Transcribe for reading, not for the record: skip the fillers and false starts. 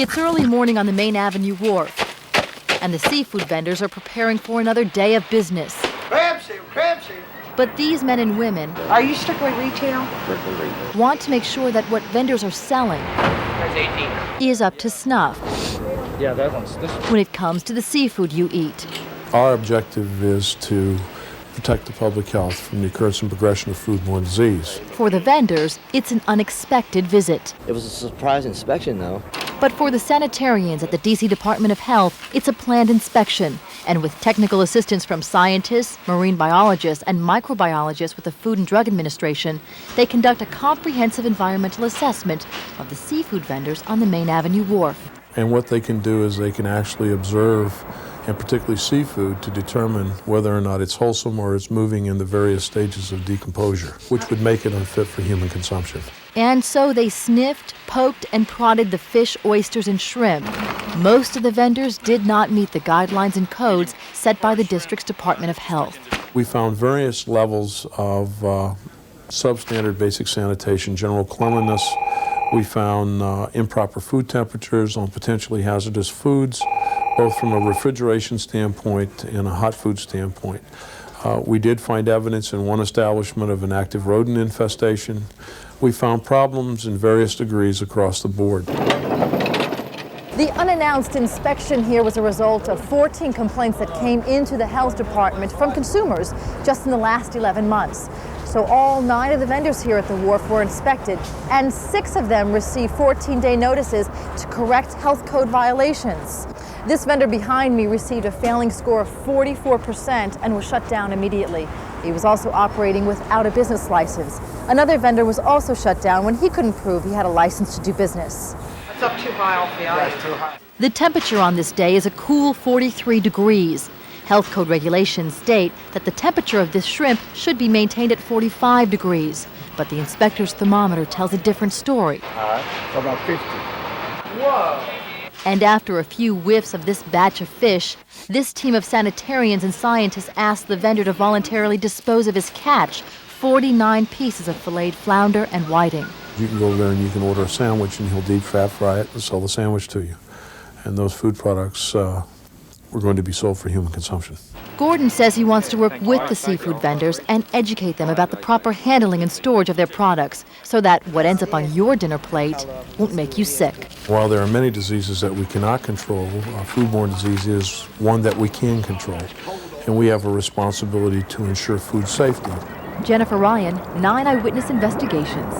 It's early morning on the Main Avenue Wharf, and the seafood vendors are preparing for another day of business. Crab seed. But these men and women Are you strictly retail? want to make sure that what vendors are selling is up to snuff Yeah, that one's this one. when it comes to the seafood you eat. Our objective is to protect the public health from the occurrence and progression of foodborne disease. For the vendors, it's an unexpected visit. It was a surprise inspection, though. But for the sanitarians at the D.C. Department of Health, it's a planned inspection. And with technical assistance from scientists, marine biologists, and microbiologists with the Food and Drug Administration, they conduct a comprehensive environmental assessment of the seafood vendors on the Main Avenue Wharf. And what they can do is they can actually observe, and particularly seafood, to determine whether or not it's wholesome or it's moving in the various stages of decomposure, which would make it unfit for human consumption. And so they sniffed, poked, and prodded the fish, oysters, and shrimp. Most of the vendors did not meet the guidelines and codes set by the district's Department of Health. We found various levels of substandard basic sanitation, general cleanliness. We found improper food temperatures on potentially hazardous foods, both from a refrigeration standpoint and a hot food standpoint. We did find evidence in one establishment of an active rodent infestation. We found problems in various degrees across the board. The unannounced inspection here was a result of 14 complaints that came into the health department from consumers just in the last 11 months. So all 9 of the vendors here at the wharf were inspected, and 6 of them received 14-day notices to correct health code violations. This vendor behind me received a failing score of 44% and was shut down immediately. He was also operating without a business license. Another vendor was also shut down when he couldn't prove he had a license to do business. It's up too high off the ice. That's too high. The temperature on this day is a cool 43 degrees. Health code regulations state that the temperature of this shrimp should be maintained at 45 degrees. But the inspector's thermometer tells a different story. About 50. Whoa. And after a few whiffs of this batch of fish, this team of sanitarians and scientists asked the vendor to voluntarily dispose of his catch, 49 pieces of filleted flounder and whiting. You can go there and you can order a sandwich and he'll deep fat fry it and sell the sandwich to you. And those food products were going to be sold for human consumption. Gordon says he wants to work with the seafood vendors and educate them about the proper handling and storage of their products so that what ends up on your dinner plate won't make you sick. While there are many diseases that we cannot control, foodborne disease is one that we can control. And we have a responsibility to ensure food safety. Jennifer Ryan, 9 Eyewitness Investigations.